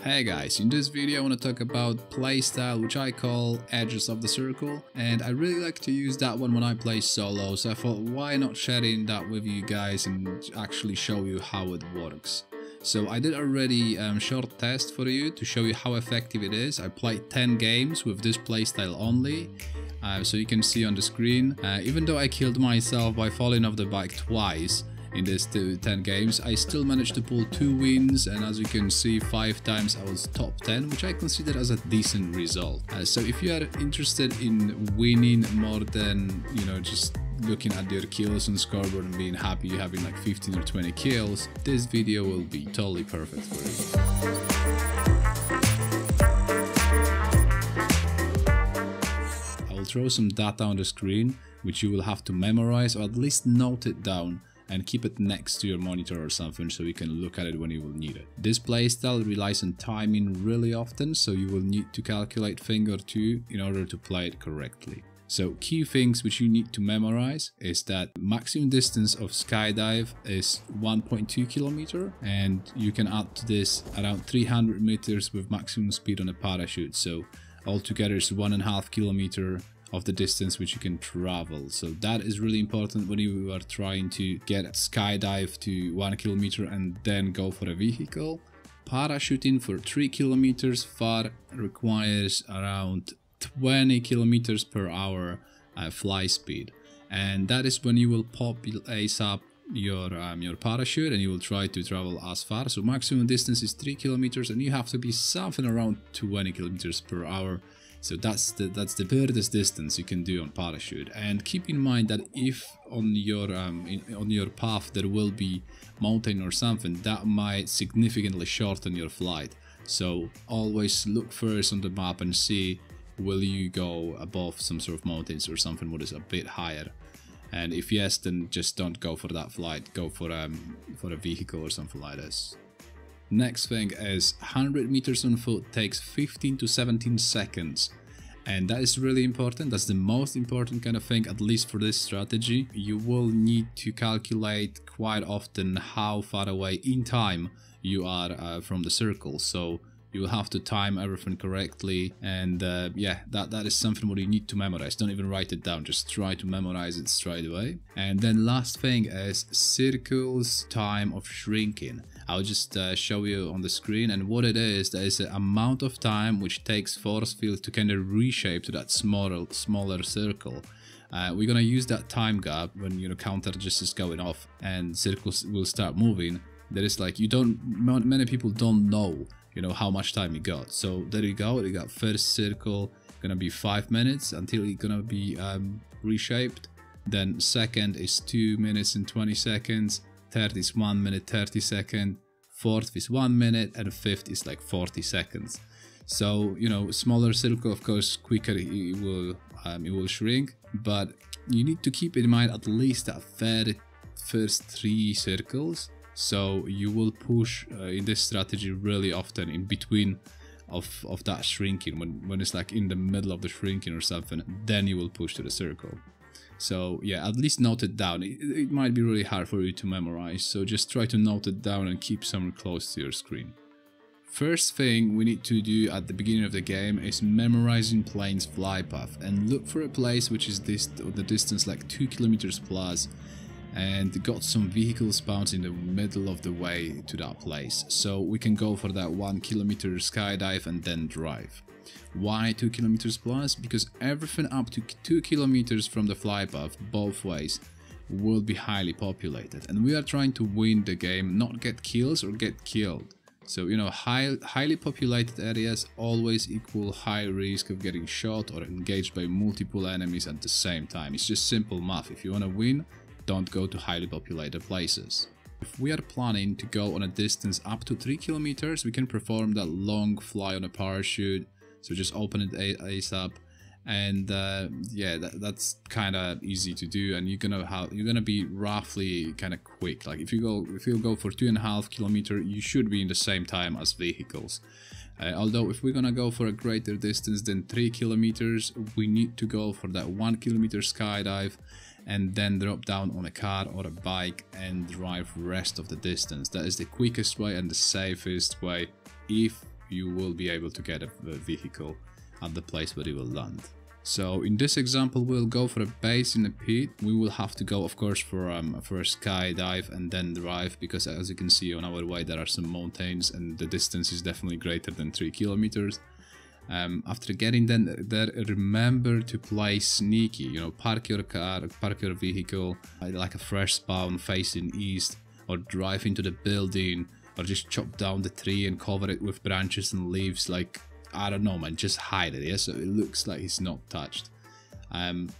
Hey guys, in this video I want to talk about playstyle, which I call edges of the circle, and I really like to use that one when I play solo, so I thought why not sharing that with you guys and actually show you how it works. So I did already short test for you to show you how effective it is. I played 10 games with this playstyle only, so you can see on the screen. Even though I killed myself by falling off the bike twice in these 10 games, I still managed to pull 2 wins, and as you can see, 5 times I was top 10, which I consider as a decent result. So if you are interested in winning more than, just looking at your kills on scoreboard and being happy you're having like 15 or 20 kills, this video will be totally perfect for you. I will throw some data on the screen, which you will have to memorize or at least note it down and keep it next to your monitor or something so you can look at it when you will need it. This playstyle relies on timing really often, so you will need to calculate thing or two in order to play it correctly. So key things which you need to memorize is that maximum distance of skydive is 1.2 km, and you can add to this around 300 meters with maximum speed on a parachute, so altogether it's 1.5 km of the distance which you can travel. So that is really important when you are trying to get a skydive to 1 km and then go for a vehicle. Parachuting for 3 km far requires around 20 km per hour fly speed, and that is when you will pop ASAP your parachute and you will try to travel as far. So maximum distance is 3 km and you have to be something around 20 km per hour. So that's the furthest distance you can do on parachute. And keep in mind that if on your path there will be mountain or something, that might significantly shorten your flight. So always look first on the map and see will you go above some sort of mountains or something what is a bit higher. And if yes, then just don't go for that flight, go for a vehicle or something like this. Next thing is 100 meters on foot takes 15 to 17 seconds, and that is really important. That's the most important kind of thing, at least for this strategy. You will need to calculate quite often how far away in time you are from the circle, so you will have to time everything correctly, and yeah, that is something what you need to memorize. Don't even write it down, just try to memorize it straight away. And then last thing is circles time of shrinking. I'll just show you on the screen, and what it is, there is an amount of time which takes force field to kind of reshape to that smaller circle. We're gonna use that time gap when counter just is going off and circles will start moving. There is like, many people don't know how much time you got. So there you go, you got first circle gonna be 5 minutes until it's gonna be reshaped. Then second is 2 minutes and 20 seconds. Third is 1 minute 30 seconds. Fourth is 1 minute, and fifth is like 40 seconds. So smaller circle, of course, quicker it will shrink, but you need to keep in mind at least that first 3 circles. So you will push in this strategy really often in between of that shrinking, when it's like in the middle of the shrinking or something, then you will push to the circle. So yeah, at least note it down. It might be really hard for you to memorize, so just try to note it down and keep somewhere close to your screen. First thing we need to do at the beginning of the game is memorizing plane's fly path, and look for a place which is the distance like 2 km plus, and got some vehicle spawns in the middle of the way to that place, so we can go for that 1 km skydive and then drive. Why 2 km plus? Because everything up to 2 km from the fly path both ways will be highly populated, and we are trying to win the game, not get kills or get killed. So highly populated areas always equal high risk of getting shot or engaged by multiple enemies at the same time. It's just simple math. If you want to win, don't go to highly populated places. If we are planning to go on a distance up to 3 km, we can perform that long fly on a parachute. So just open it ASAP, and yeah, that's kind of easy to do, and you're gonna be roughly kind of quick. Like if you go for 2.5 km, you should be in the same time as vehicles. Although if we're gonna go for a greater distance than 3 km, we need to go for that 1 km skydive and then drop down on a car or a bike and drive the rest of the distance. That is the quickest way and the safest way if you will be able to get a vehicle at the place where you will land. So in this example, we'll go for a base in a pit. We will have to go, of course, for a skydive and then drive, because as you can see on our way there are some mountains and the distance is definitely greater than 3 kilometers. After getting there, remember to play sneaky. You know, park your car, park your vehicle like a fresh spawn facing east, or drive into the building, or just chop down the tree and cover it with branches and leaves. Like, I don't know, man, just hide it, yeah, so it looks like it's not touched.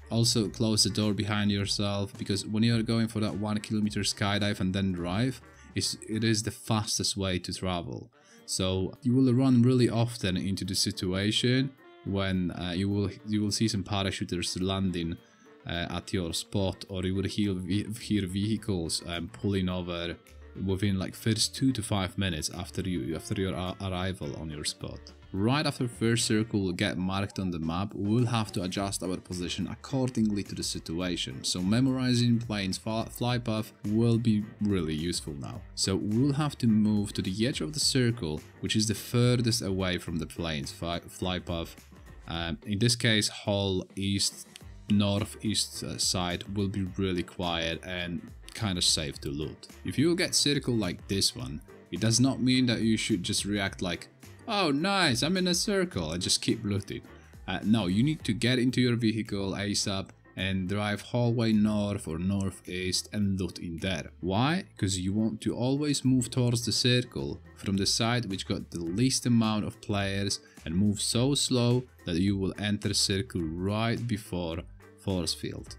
Also close the door behind yourself, because when you're going for that 1 kilometer skydive and then drive, it is the fastest way to travel. So you will run really often into the situation when you will see some parachuters landing at your spot, or you will hear vehicles pulling over within like first 2 to 5 minutes after your arrival on your spot. Right after first circle will get marked on the map, we'll have to adjust our position accordingly to the situation. So memorizing plane's fly path will be really useful now. So we'll have to move to the edge of the circle, which is the furthest away from the plane's fly path. In this case, whole northeast side will be really quiet and kind of safe to loot. If you get circle like this one, it does not mean that you should just react like, oh nice, I'm in a circle, and just keep looting. No, you need to get into your vehicle ASAP and drive whole way north or northeast and loot in there. Why? Because you want to always move towards the circle from the side which got the least amount of players, and move so slow that you will enter circle right before force field.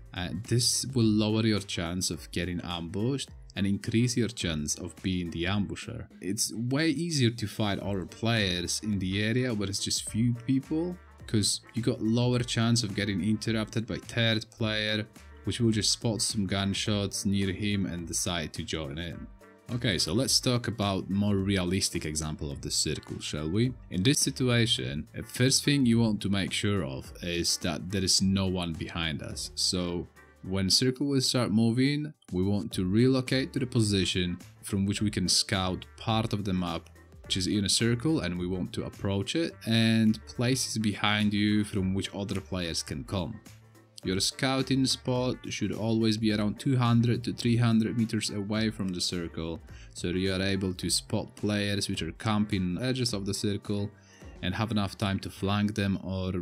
This will lower your chance of getting ambushed and increase your chance of being the ambusher. It's way easier to fight other players in the area where it's just few people, because you got lower chance of getting interrupted by third player, which will just spot some gunshots near him and decide to join in. Okay, so let's talk about more realistic example of the circle, shall we? In this situation, the first thing you want to make sure of is that there is no one behind us. So when circle will start moving, we want to relocate to the position from which we can scout part of the map which is in a circle, and we want to approach it, and places behind you from which other players can come. Your scouting spot should always be around 200 to 300 meters away from the circle, so you are able to spot players which are camping on the edges of the circle and have enough time to flank them, or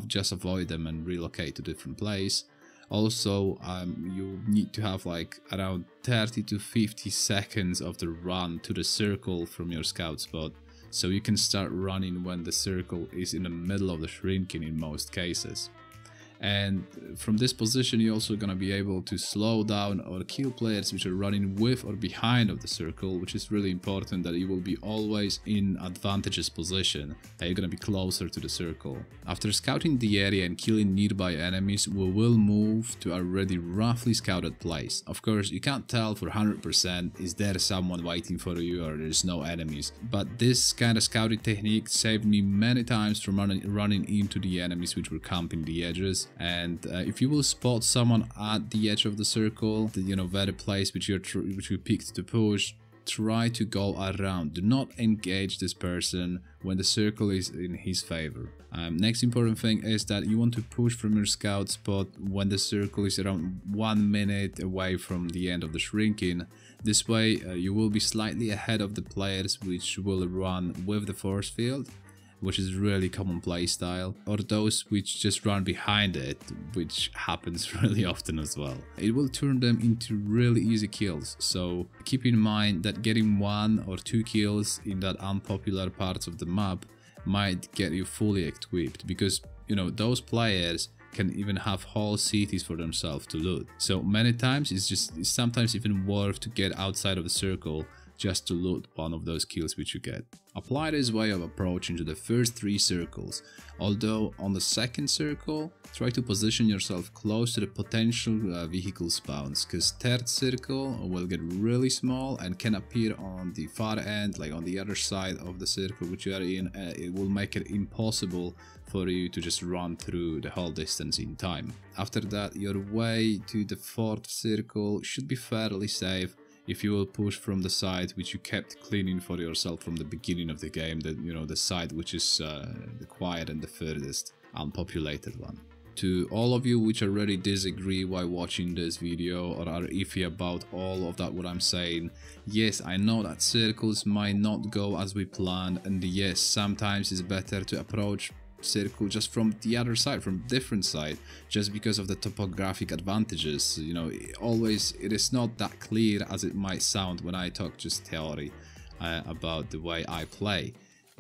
just avoid them and relocate to a different place. Also, you need to have like around 30 to 50 seconds of the run to the circle from your scout spot, so you can start running when the circle is in the middle of the shrinking in most cases. And from this position, you're also gonna be able to slow down or kill players which are running with or behind of the circle, which is really important, that you will be always in advantageous position, that you're gonna be closer to the circle. After scouting the area and killing nearby enemies, we will move to a already roughly scouted place. Of course, you can't tell for 100% is there someone waiting for you or there's no enemies, but this kind of scouting technique saved me many times from running into the enemies which were camping the edges. And if you will spot someone at the edge of the circle, the very place which you picked to push, try to go around. Do not engage this person when the circle is in his favor. Next important thing is that you want to push from your scout spot when the circle is around 1 minute away from the end of the shrinking. This way you will be slightly ahead of the players which will run with the force field, which is really common play style, or those which just run behind it, which happens really often as well. It will turn them into really easy kills, so keep in mind that getting 1 or 2 kills in that unpopular parts of the map might get you fully equipped, because those players can even have whole cities for themselves to loot. So many times it's sometimes even worth to get outside of the circle just to loot one of those kills which you get. Apply this way of approaching to the first 3 circles, although on the second circle, try to position yourself close to the potential vehicle spawns, because third circle will get really small and can appear on the far end, like on the other side of the circle which you are in. It will make it impossible for you to just run through the whole distance in time. After that, your way to the 4th circle should be fairly safe. if you will push from the side which you kept cleaning for yourself from the beginning of the game, the, you know, the side which is the quiet and the furthest unpopulated one. To all of you which already disagree while watching this video or are iffy about all of that what I'm saying, yes, I know that circles might not go as we planned, and yes, sometimes it's better to approach circle just from the other side, from different side, just because of the topographic advantages. You know, it is not that clear as it might sound when I talk just theory about the way I play.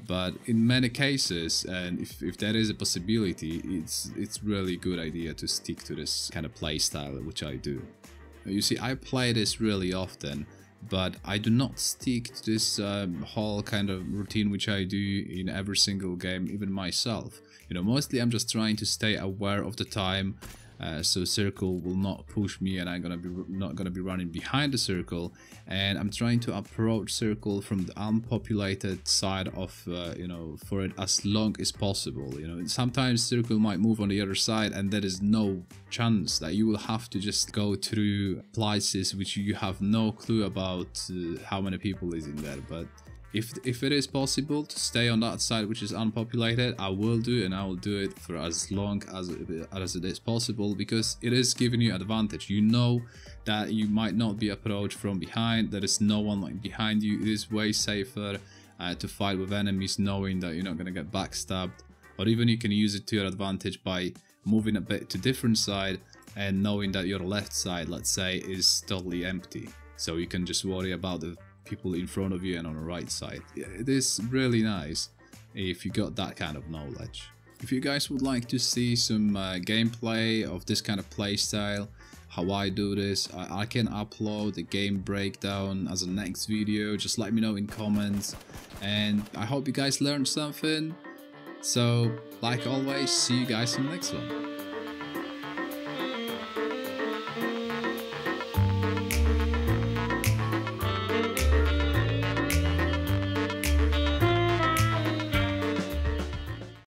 But in many cases, and if there is a possibility, it's really good idea to stick to this kind of play style, which I do. You see, I play this really often, but I do not stick to this whole kind of routine which I do in every single game, even myself. You know, mostly I'm just trying to stay aware of the time, so circle will not push me and I'm not gonna be running behind the circle, and I'm trying to approach circle from the unpopulated side of you know, for it as long as possible. You know, sometimes circle might move on the other side and there is no chance that you will have to just go through places which you have no clue about how many people is in there. But if it is possible to stay on that side which is unpopulated, I will do, and I will do it for as long as it is possible, because it is giving you advantage. You know that you might not be approached from behind, there is no one like behind you. It is way safer to fight with enemies knowing that you're not going to get backstabbed, or even you can use it to your advantage by moving a bit to different side and knowing that your left side, let's say, is totally empty, so you can just worry about the people in front of you and on the right side. Yeah, it is really nice if you got that kind of knowledge. If you guys would like to see some gameplay of this kind of play style, how I do this, I can upload the game breakdown as a next video. Just let me know in comments, and I hope you guys learned something. So like always, see you guys in the next one.